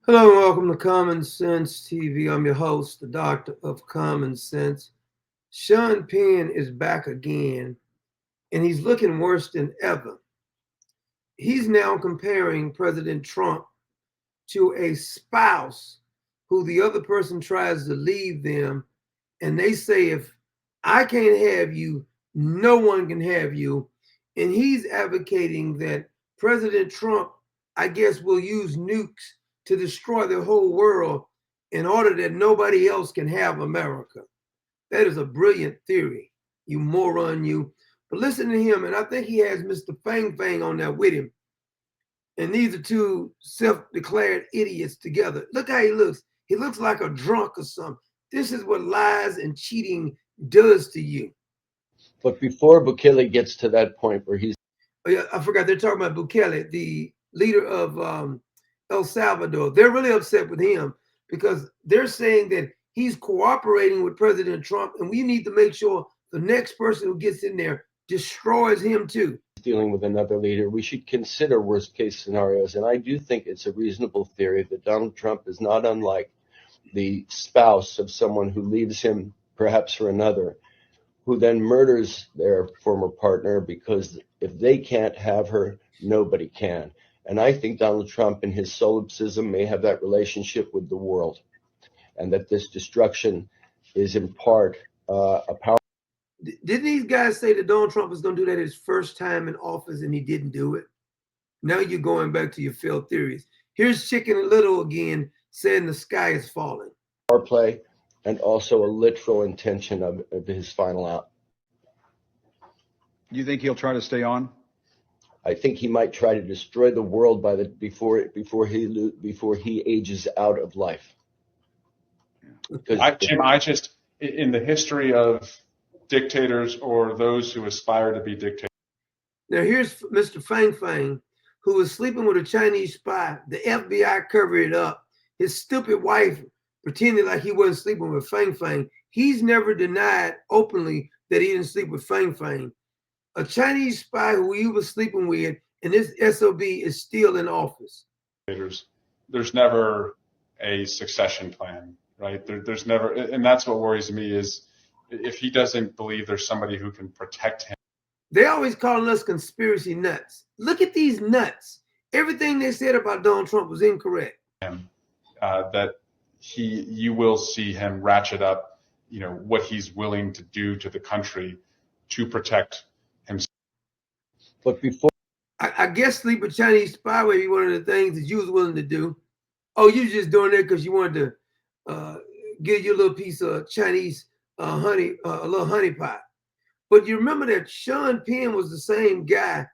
Hello and welcome to Common Sense TV. I'm your host, the Doctor of Common Sense. Sean Pean is back again, and he's looking worse than ever. He's now comparing President Trump to a spouse who the other person tries to leave them, and they say, if I can't have you, no one can have you. And he's advocating that President Trump, I guess, will use nukes to destroy the whole world in order that nobody else can have America. That is a brilliant theory, you moron, you. But listen to him, and I think he has Mr. Fang Fang on there with him. And these are two self-declared idiots together. Look how he looks. He looks like a drunk or something. This is what lies and cheating does to you. But before Bukele gets to that point where he's Oh, yeah, I forgot they're talking about Bukele, the leader of El Salvador. They're really upset with him because they're saying that he's cooperating with President Trump, and we need to make sure the next person who gets in there destroys him too. dealing with another leader, we should consider worst case scenarios. And I do think it's a reasonable theory that Donald Trump is not unlike the spouse of someone who leaves him perhaps for another, who then murders their former partner because if they can't have her, nobody can. And I think Donald Trump in his solipsism may have that relationship with the world, and that this destruction is in part a power. Didn't these guys say that Donald Trump was going to do that his first time in office and he didn't do it? Now you're going back to your failed theories. Here's Chicken Little again saying the sky is falling. Power play and also a literal intention of his final out. You think he'll try to stay on? I think he might try to destroy the world before he ages out of life. Jim, in the history of dictators or those who aspire to be dictators. Now here's Mr. Fang Fang, who was sleeping with a Chinese spy. The FBI covered it up. His stupid wife pretended like he wasn't sleeping with Fang Fang. He's never denied openly that he didn't sleep with Fang Fang. A Chinese spy who he was sleeping with, and this SOB is still in office. There's never a succession plan, right? There's never, and that's what worries me is if he doesn't believe there's somebody who can protect him. They always calling us conspiracy nuts. Look at these nuts. Everything they said about Donald Trump was incorrect. That you will see him ratchet up, what he's willing to do to the country to protect himself. But before, I guess sleep with Chinese spy would be one of the things that you was willing to do. Oh, you just doing that because you wanted to give you a little piece of Chinese honey, a little honey pot. But you remember that Sean Penn was the same guy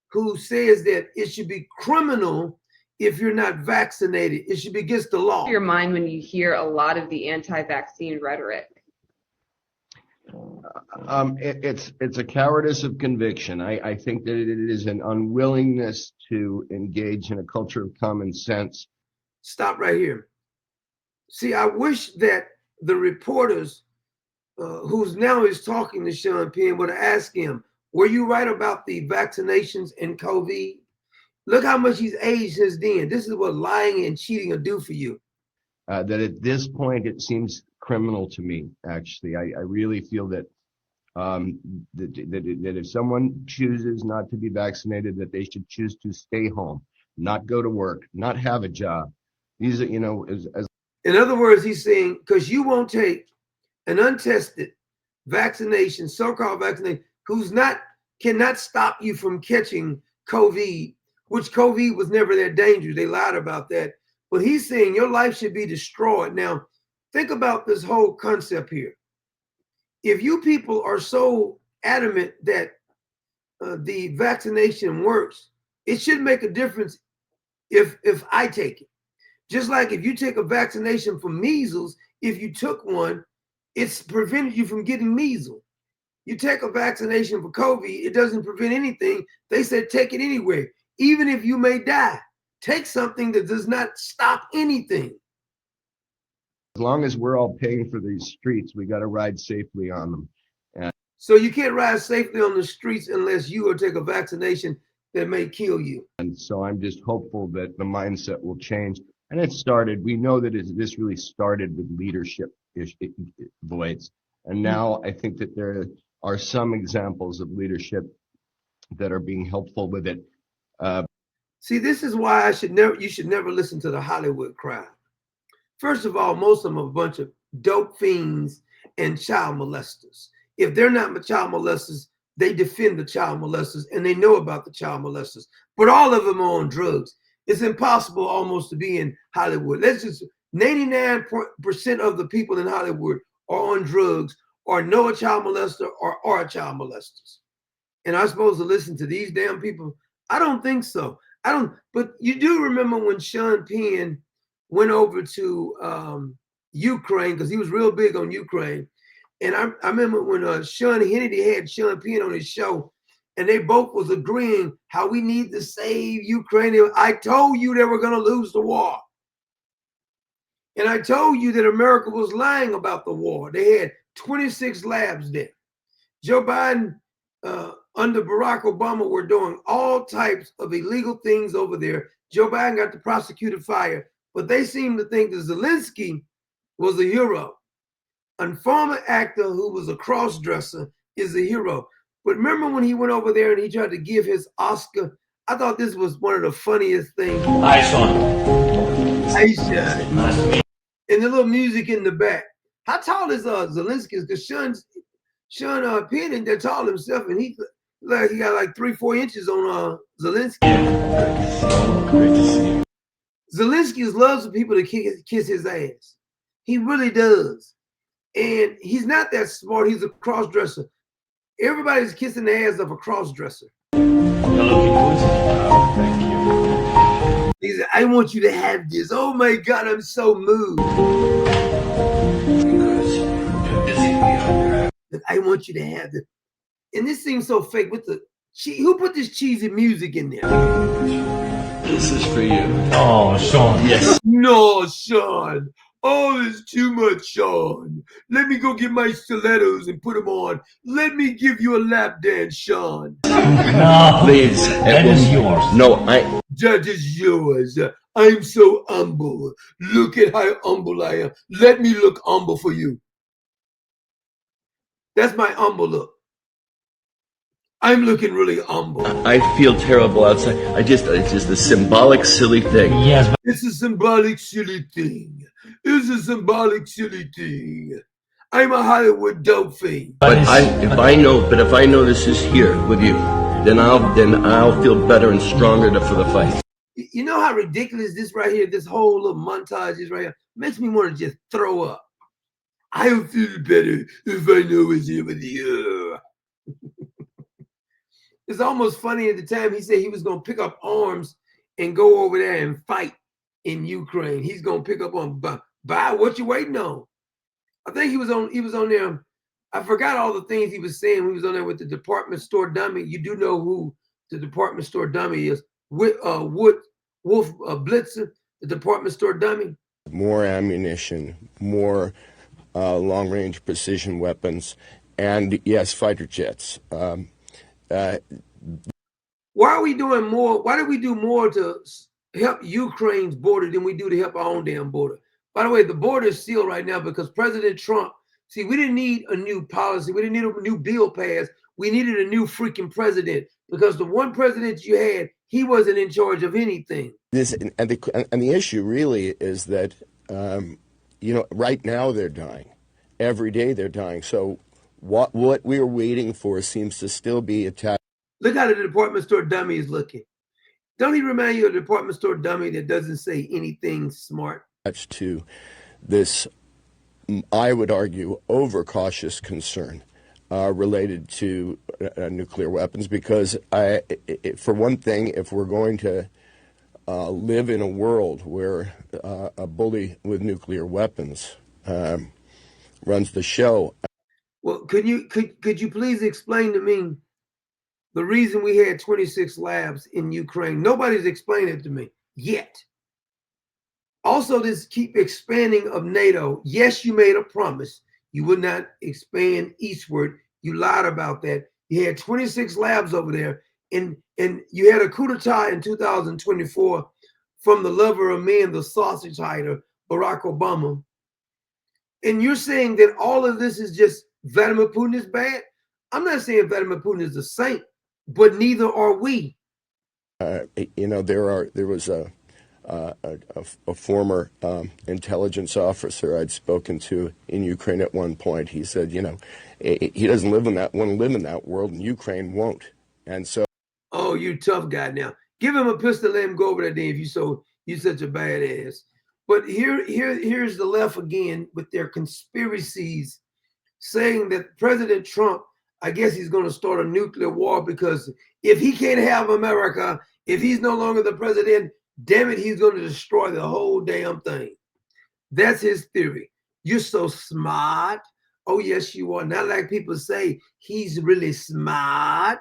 who says that it should be criminal if you're not vaccinated. It should be against the law. Your mind when you hear a lot of the anti-vaccine rhetoric? It's a cowardice of conviction. I think that it is an unwillingness to engage in a culture of common sense. Stop right here. See, I wish that the reporters who's now is talking to Sean Penn would have asked him, were you right about the vaccinations and COVID? Look how much he's aged since then. This is what lying and cheating will do for you. That at this point, it seems criminal to me, actually. I really feel that that if someone chooses not to be vaccinated, that they should choose to stay home, not go to work, not have a job. These are, in other words, he's saying, because you won't take an untested vaccination, so-called vaccination, cannot stop you from catching COVID, which COVID was never that dangerous. They lied about that. But he's saying your life should be destroyed. Now, think about this whole concept here. If you people are so adamant that the vaccination works, it should make a difference if I take it. Just like if you take a vaccination for measles, if you took one, it's prevented you from getting measles. You take a vaccination for COVID, it doesn't prevent anything. They said take it anyway. Even if you may die, take something that does not stop anything. As long as we're all paying for these streets, we got to ride safely on them. So you can't ride safely on the streets unless you will take a vaccination that may kill you. And so I'm just hopeful that the mindset will change. And it started, we know that this really started with leadership voids. And now I think that there are some examples of leadership that are being helpful with it. See, this is why you should never listen to the Hollywood crowd. First of all, most of them are a bunch of dope fiends and child molesters. If they're not child molesters, they defend the child molesters and they know about the child molesters. But all of them are on drugs. It's impossible almost to be in Hollywood. Let's just 99% of the people in Hollywood are on drugs or know a child molester or are child molesters. And I'm supposed to listen to these damn people? I don't think so. I don't. But you do remember when Sean Pean went over to Ukraine, because he was real big on Ukraine. And I remember when Sean Hannity had Sean Pean on his show, and they both was agreeing how we need to save Ukraine. I told you they were going to lose the war. And I told you that America was lying about the war. They had 26 labs there. Joe Biden, under Barack Obama, were doing all types of illegal things over there. Joe Biden got the prosecutor fired, but they seem to think that Zelensky was a hero. A former actor who was a cross-dresser is a hero. But remember when he went over there and he tried to give his Oscar? I thought this was one of the funniest things. Hi, Sean. Hey, Sean. Nice to meet you. And the little music in the back. How tall is Zelensky? Because Sean Penn, they're tall himself, and he got like 3-4 inches on Zelensky. Yeah, great to see you. Zelensky loves for people to kiss his ass. He really does. And he's not that smart. He's a cross-dresser. Everybody's kissing the ass of a cross-dresser. You're looking good. Thank you. He said, I want you to have this. Oh my God, I'm so moved. Because you're busy beyond your I want you to have this. And this seems so fake with the who put this cheesy music in there? This is for you. Oh, Sean. Yes. No, Sean. Oh, it's too much, Sean. Let me go get my stilettos and put them on. Let me give you a lap dance, Sean. No, please. That is yours. No, That is yours. I'm so humble. Look at how humble I am. Let me look humble for you. That's my humble look. I'm looking really humble. I feel terrible outside. It's just a symbolic, silly thing. Yes. It's a symbolic, silly thing. It's a symbolic, silly thing. I'm a Hollywood dope fiend. But if I know this is here with you, then I'll feel better and stronger for the fight. You know how ridiculous this right here, this whole little montage is right here? Makes me want to just throw up. I'll feel better if I know it's here with you. It's almost funny at the time he said he was going to pick up arms and go over there and fight in Ukraine. He's going to pick up on buy what you waiting on. I think he was on there. I forgot all the things he was saying. He was on there with the department store dummy. You do know who the department store dummy is. Wolf Blitzer, the department store dummy. More ammunition, more long-range precision weapons, and yes, fighter jets. Why are we doing more? Why do we do more to help Ukraine's border than we do to help our own damn border? By the way, the border is sealed right now because President Trump, see, we didn't need a new policy. We didn't need a new bill passed. We needed a new freaking president because the one president you had, he wasn't in charge of anything. And the issue really is that, right now they're dying. Every day they're dying. So what we're waiting for seems to still be attached. Look how the department store dummy is looking. Don't he remind you of a department store dummy that doesn't say anything smart? To this, I would argue, overcautious concern related to nuclear weapons, because for one thing, if we're going to live in a world where a bully with nuclear weapons runs the show. Well, could you please explain to me the reason we had 26 labs in Ukraine? Nobody's explained it to me yet. Also, this keep expanding of NATO. Yes, you made a promise. You would not expand eastward. You lied about that. You had 26 labs over there, and you had a coup d'etat in 2024 from the lover of men, the sausage hider, Barack Obama. And you're saying that all of this is just Vladimir Putin is bad? I'm not saying Vladimir Putin is a saint, but neither are we. There was a former intelligence officer I'd spoken to in Ukraine at one point. He said, he doesn't want to live in that world, and Ukraine won't. And so, oh, you tough guy now. Give him a pistol, let him go over there, then, if you such a badass. But here's the left again with their conspiracies, saying that President Trump, I guess he's going to start a nuclear war because if he can't have America, if he's no longer the president, damn it, he's going to destroy the whole damn thing. That's his theory. You're so smart. Oh, yes, you are. Not like people say he's really smart.